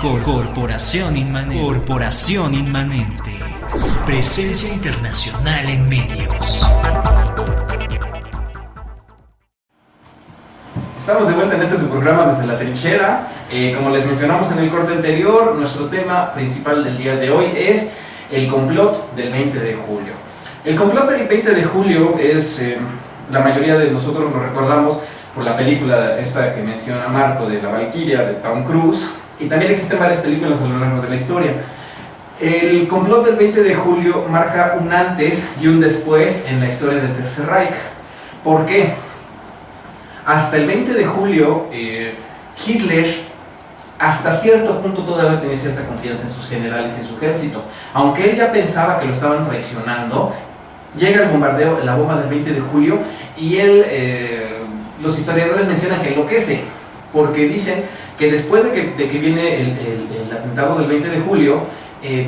Corporación Inmanente. Presencia internacional en medios. Estamos de vuelta en su programa Desde la Trinchera. Como les mencionamos en el corte anterior, nuestro tema principal del día de hoy es el complot del 20 de julio. El complot del 20 de julio es, la mayoría de nosotros lo recordamos por la película esta que menciona Marco, de La Valquiria, de Tom Cruise, y también existen varias películas a lo largo de la historia. El complot del 20 de julio marca un antes y un después en la historia del Tercer Reich. ¿Por qué? Hasta el 20 de julio, Hitler hasta cierto punto todavía tenía cierta confianza en sus generales y en su ejército. Aunque él ya pensaba que lo estaban traicionando, llega el bombardeo, la bomba del 20 de julio, y él, los historiadores mencionan que enloquece, porque dicen que después de que viene el atentado del 20 de julio,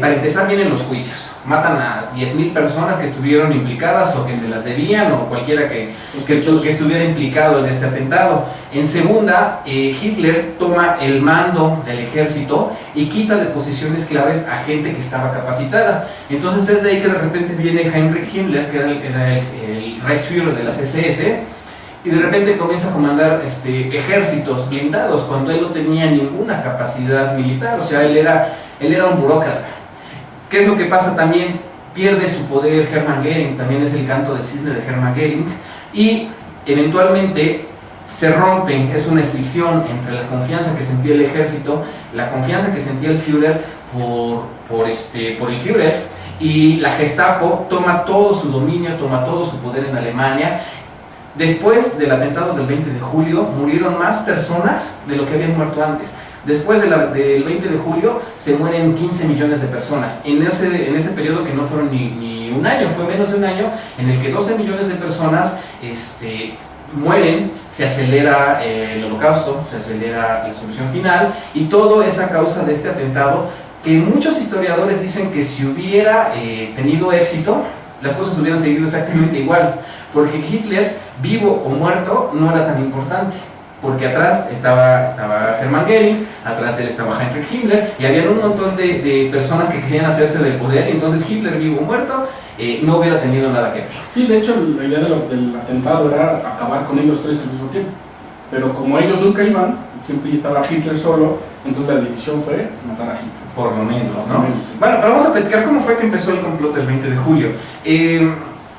para empezar vienen los juicios. Matan a 10.000 personas que estuvieron implicadas o que se las debían, o cualquiera que estuviera implicado en este atentado. En segunda, Hitler toma el mando del ejército y quita de posiciones claves a gente que estaba capacitada. Entonces es de ahí que de repente viene Heinrich Himmler, que era el Reichsführer de las SS, y de repente comienza a comandar ejércitos blindados cuando él no tenía ninguna capacidad militar. O sea, él era un burócrata. ¿Qué es lo que pasa también? Pierde su poder Hermann Göring, también es el canto de cisne de Hermann Göring, y eventualmente se rompe, es una escisión entre la confianza que sentía el ejército, la confianza que sentía el Führer por el Führer, y la Gestapo toma todo su dominio, toma todo su poder en Alemania. Después del atentado del 20 de julio murieron más personas de lo que habían muerto antes. Después del 20 de julio se mueren 15 millones de personas. En ese periodo, que no fueron ni un año, fue menos de un año, en el que 12 millones de personas mueren, se acelera el holocausto, se acelera la solución final, y todo es a causa de este atentado, que muchos historiadores dicen que si hubiera tenido éxito, las cosas hubieran seguido exactamente igual, porque Hitler, vivo o muerto, no era tan importante, porque atrás estaba Hermann Göring, atrás de él estaba Heinrich Himmler, y había un montón de personas que querían hacerse del poder, y entonces Hitler, vivo o muerto, no hubiera tenido nada que ver. Sí, de hecho la idea del atentado era acabar con ellos tres al mismo tiempo, pero como ellos nunca iban, siempre estaba Hitler solo, entonces la decisión fue matar a Hitler. Por lo menos, ¿no? Sí. Bueno, pero vamos a platicar cómo fue que empezó el complot del 20 de julio.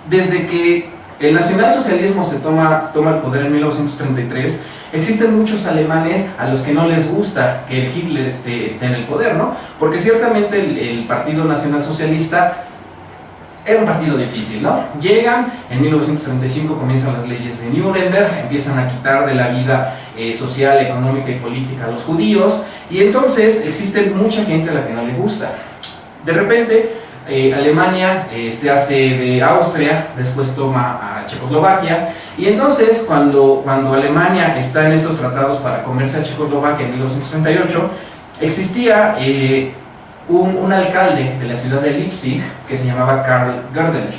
Desde que el nacionalsocialismo se toma el poder en 1933, existen muchos alemanes a los que no les gusta que el Hitler esté en el poder, ¿no? Porque ciertamente el Partido Nacionalsocialista era un partido difícil, ¿no? Llegan, en 1935 comienzan las leyes de Nuremberg, empiezan a quitar de la vida social, económica y política a los judíos, y entonces existe mucha gente a la que no le gusta. De repente, Alemania se hace de Austria, después toma a Checoslovaquia, y entonces cuando Alemania está en estos tratados para comerse a Checoslovaquia en 1938, existía un alcalde de la ciudad de Leipzig que se llamaba Karl Gärtner,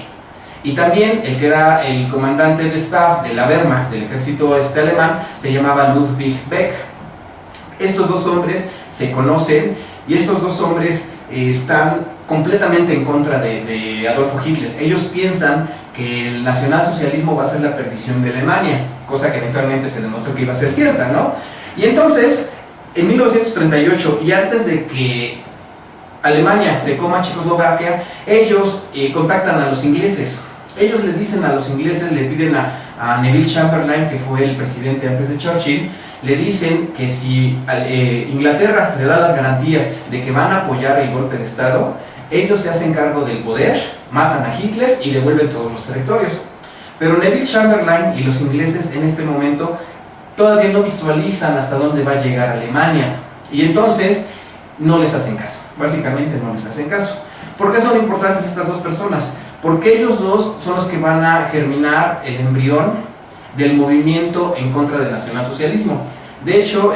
y también el que era el comandante de staff de la Wehrmacht, del ejército alemán, se llamaba Ludwig Beck. Estos dos hombres se conocen, y estos dos hombres están completamente en contra de Adolfo Hitler. Ellos piensan que el nacionalsocialismo va a ser la perdición de Alemania, cosa que eventualmente se demostró que iba a ser cierta, ¿no? Y entonces, en 1938, y antes de que Alemania se coma Checoslovaquia, ellos contactan a los ingleses. Ellos le dicen a los ingleses, le piden a Neville Chamberlain, que fue el presidente antes de Churchill, le dicen que si Inglaterra le da las garantías de que van a apoyar el golpe de Estado, ellos se hacen cargo del poder, matan a Hitler y devuelven todos los territorios. Pero Neville Chamberlain y los ingleses en este momento todavía no visualizan hasta dónde va a llegar Alemania, y entonces no les hacen caso, básicamente no les hacen caso. ¿Por qué son importantes estas dos personas? Porque ellos dos son los que van a germinar el embrión del movimiento en contra del nacionalsocialismo. De hecho,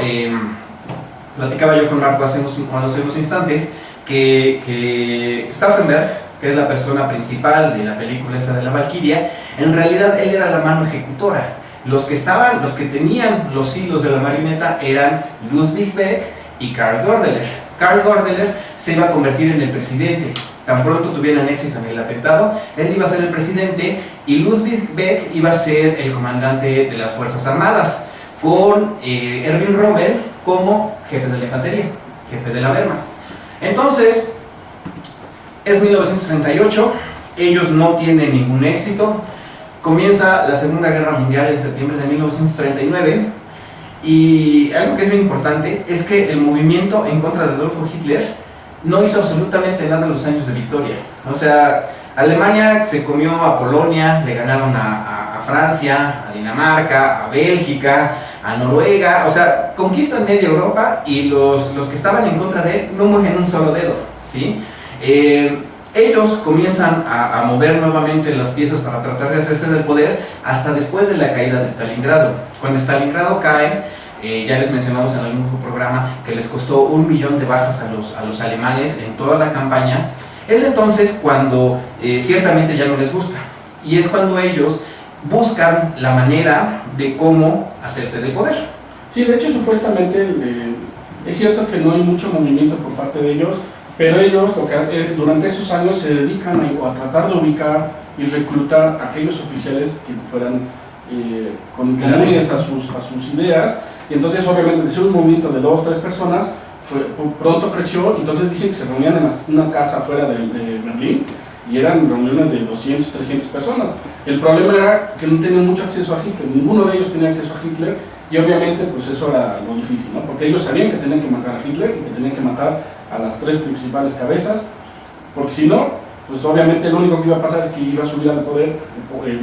platicaba yo con Marco hace unos instantes que Stauffenberg, que es la persona principal de la película esta de La Valquiria, en realidad él era la mano ejecutora. Los que tenían los hilos de la marioneta eran Ludwig Beck y Karl Goerdeler. Karl Goerdeler se iba a convertir en el presidente. Tan pronto tuvieran éxito en el atentado, él iba a ser el presidente y Ludwig Beck iba a ser el comandante de las Fuerzas Armadas, con Erwin Rommel como jefe de la infantería, jefe de la Wehrmacht. Entonces, es 1938, ellos no tienen ningún éxito, comienza la Segunda Guerra Mundial en septiembre de 1939, y algo que es muy importante es que el movimiento en contra de Adolfo Hitler no hizo absolutamente nada en los años de victoria. O sea, Alemania se comió a Polonia, le ganaron a Francia, a Dinamarca, a Bélgica, a Noruega, o sea, conquistan media Europa y los que estaban en contra de él no mueven un solo dedo, ¿sí? Ellos comienzan a mover nuevamente las piezas para tratar de hacerse del poder hasta después de la caída de Stalingrado. Cuando Stalingrado cae, ya les mencionamos en algún programa que les costó 1 millón de bajas a los alemanes en toda la campaña. Es entonces cuando ciertamente ya no les gusta, y es cuando ellos buscan la manera de cómo hacerse del poder. Sí, de hecho supuestamente es cierto que no hay mucho movimiento por parte de ellos, pero ellos durante esos años se dedican a tratar de ubicar y reclutar a aquellos oficiales que fueran comunes a sus ideas. Y entonces obviamente de ser un movimiento de 2 o 3 personas, pronto creció. Entonces dicen que se reunían en una casa afuera de Berlín y eran reuniones de 200, 300 personas. El problema era que no tenían mucho acceso a Hitler, ninguno de ellos tenía acceso a Hitler, y obviamente pues eso era lo difícil, ¿no? Porque ellos sabían que tenían que matar a Hitler y que tenían que matar a las 3 principales cabezas, porque si no, pues obviamente lo único que iba a pasar es que iba a subir al poder el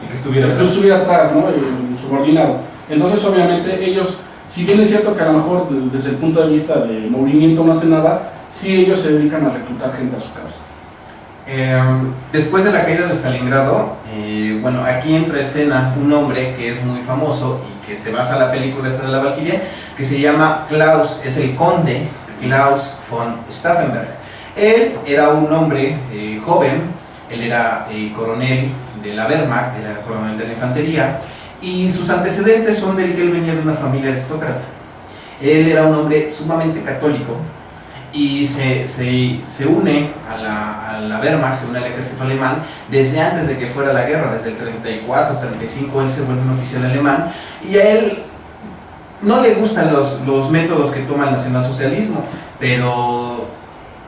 que estuviera atrás, ¿no? El subordinado. Entonces obviamente ellos, si bien es cierto que a lo mejor desde el punto de vista de movimiento no hacen nada, sí ellos se dedican a reclutar gente a su causa. Después de la caída de Stalingrado, bueno, aquí entra a escena un hombre que es muy famoso y que se basa en la película esta de la Valquiria, que se llama Klaus, es el conde Klaus von Stauffenberg. Él era un hombre joven, él era coronel de la Wehrmacht, era coronel de la infantería, y sus antecedentes son del que él venía de una familia aristócrata. Él era un hombre sumamente católico y se une a la Wehrmacht, se une al ejército alemán desde antes de que fuera la guerra, desde el 34, 35, él se vuelve un oficial alemán, y a él no le gustan los métodos que toma el nacionalsocialismo, pero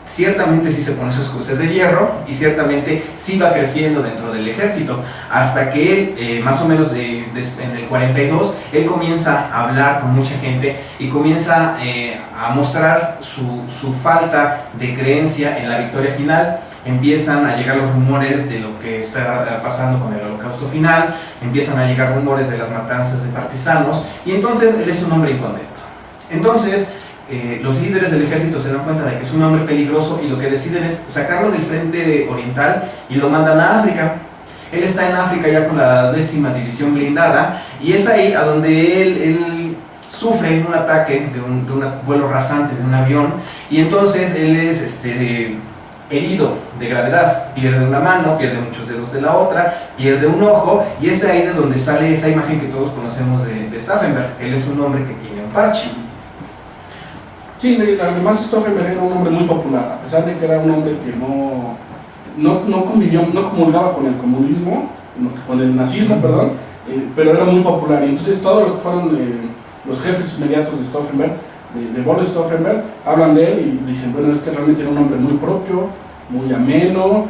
ciertamente sí se pone sus cruces de hierro y ciertamente sí va creciendo dentro del ejército, hasta que él, más o menos en el 42, él comienza a hablar con mucha gente y comienza a mostrar su falta de creencia en la victoria final. Empiezan a llegar los rumores de lo que está pasando con el holocausto final, empiezan a llegar rumores de las matanzas de partisanos, y entonces él es un hombre incontento. Entonces los líderes del ejército se dan cuenta de que es un hombre peligroso y lo que deciden es sacarlo del frente oriental y lo mandan a África. Él está en África ya con la 10ª división blindada, y es ahí a donde él sufre un ataque de un vuelo rasante de un avión, y entonces él es herido de gravedad, pierde una mano, pierde muchos dedos de la otra, pierde un ojo, y es ahí de donde sale esa imagen que todos conocemos de Stauffenberg. Él es un hombre que tiene un parche. Sí, además Stauffenberg era un hombre muy popular, a pesar de que era un hombre que no comulgaba con el comunismo, con el nazismo, perdón, pero era muy popular, y entonces todos los que fueron los jefes inmediatos de Stauffenberg, de von Stauffenberg, hablan de él y dicen, bueno, es que realmente era un hombre muy propio, muy ameno,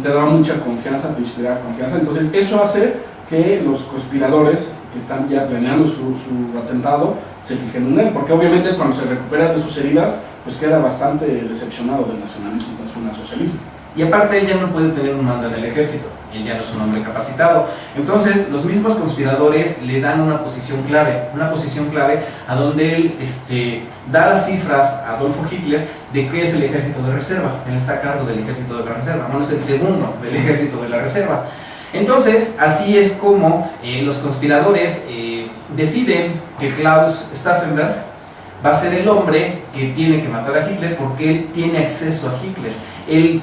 te daba mucha confianza, te inspiraba confianza. Entonces eso hace que los conspiradores que están ya planeando su atentado se fijen en él, porque obviamente cuando se recupera de sus heridas, pues queda bastante decepcionado del nacionalsocialismo. Y aparte él ya no puede tener un mando en el ejército, él ya no es un hombre capacitado. Entonces los mismos conspiradores le dan una posición clave a donde él da las cifras a Adolfo Hitler de qué es el ejército de reserva. Él está a cargo del ejército de la reserva, bueno, es el segundo del ejército de la reserva. Entonces así es como los conspiradores deciden que Klaus Stauffenberg va a ser el hombre que tiene que matar a Hitler porque él tiene acceso a Hitler. Él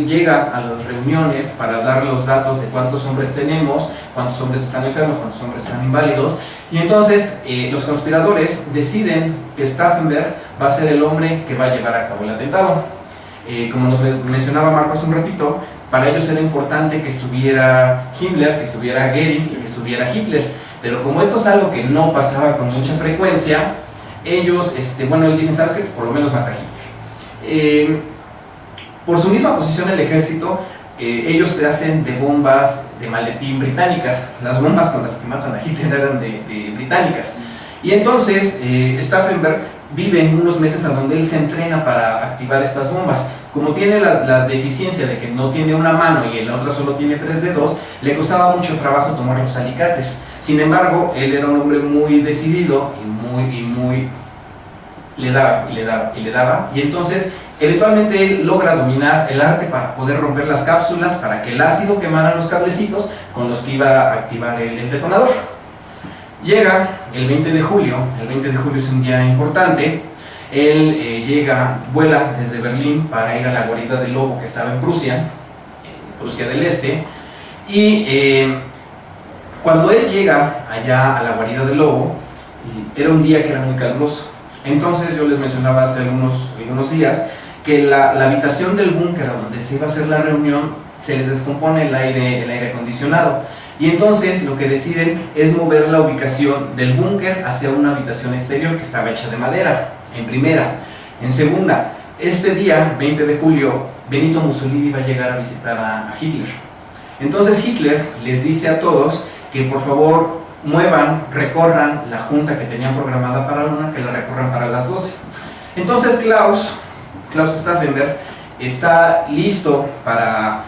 llega a las reuniones para dar los datos de cuántos hombres tenemos, cuántos hombres están enfermos, cuántos hombres están inválidos, y entonces los conspiradores deciden que Stauffenberg va a ser el hombre que va a llevar a cabo el atentado. Como nos mencionaba Marco hace un ratito, para ellos era importante que estuviera Himmler, que estuviera Goering, que estuviera Hitler, pero como esto es algo que no pasaba con mucha frecuencia, ellos, él dicen, ¿sabes qué? Por lo menos mata a Hitler. Por su misma posición en el ejército, ellos se hacen de bombas de maletín británicas. Las bombas con las que matan a Hitler eran de británicas. Y entonces Stauffenberg vive unos meses a donde él se entrena para activar estas bombas. Como tiene la deficiencia de que no tiene una mano y en la otra solo tiene 3 dedos, le costaba mucho trabajo tomar los alicates. Sin embargo, él era un hombre muy decidido y le daba, y entonces eventualmente él logra dominar el arte para poder romper las cápsulas para que el ácido quemara los cablecitos con los que iba a activar el detonador. Llega el 20 de julio, el 20 de julio es un día importante. Él vuela desde Berlín para ir a la guarida del lobo que estaba en Prusia del Este, y cuando él llega allá a la guarida del lobo, era un día que era muy caluroso. Entonces yo les mencionaba hace algunos días que la habitación del búnker donde se iba a hacer la reunión se les descompone el aire acondicionado, y entonces lo que deciden es mover la ubicación del búnker hacia una habitación exterior que estaba hecha de madera, en primera. En segunda, este día, 20 de julio, Benito Mussolini va a llegar a visitar a Hitler. Entonces Hitler les dice a todos que por favor recorran la junta que tenían programada para que la recorran para las 12. Entonces Klaus Stauffenberg está listo para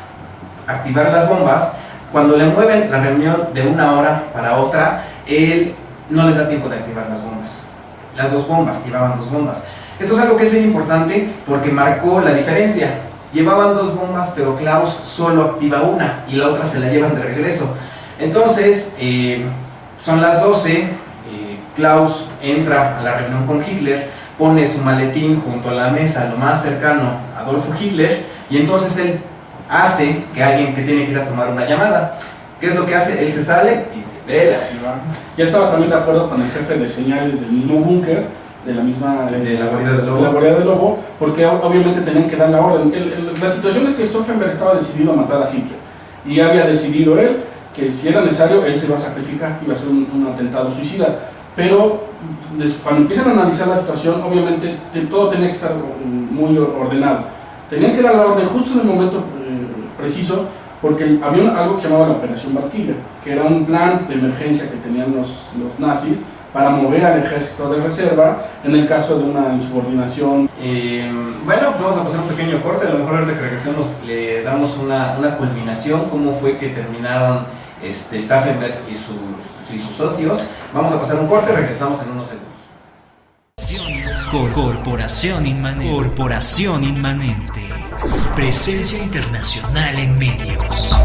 activar las bombas. Cuando le mueven la reunión de una hora para otra, él no le da tiempo de activar las bombas. Las 2 bombas, llevaban 2 bombas. Esto es algo que es bien importante porque marcó la diferencia. Llevaban 2 bombas, pero Klaus solo activa una y la otra se la llevan de regreso. Entonces, son las 12, Klaus entra a la reunión con Hitler, pone su maletín junto a la mesa, lo más cercano a Adolfo Hitler, y entonces él hace que alguien que tiene que ir a tomar una llamada. ¿Qué es lo que hace? Él se sale y se vela. Ya estaba también de acuerdo con el jefe de señales del mismo búnker, de la guarida del lobo, porque obviamente tenían que dar la orden. La situación es que Stauffenberg estaba decidido a matar a Hitler, y había decidido él que si era necesario, él se iba a sacrificar, iba a ser un atentado suicida. Pero cuando empiezan a analizar la situación, obviamente todo tenía que estar muy ordenado. Tenían que dar la orden justo en el momento preciso, porque había algo que se llamaba la Operación Valkyria, que era un plan de emergencia que tenían los nazis para mover al ejército de reserva en el caso de una insubordinación. Bueno, pues vamos a pasar un pequeño corte. A lo mejor ahorita que regresemos le damos una culminación, cómo fue que terminaron Stauffenberg y sus socios. Vamos a pasar un corte, regresamos en unos segundos. Corporación Inmanente. Presencia internacional en medios.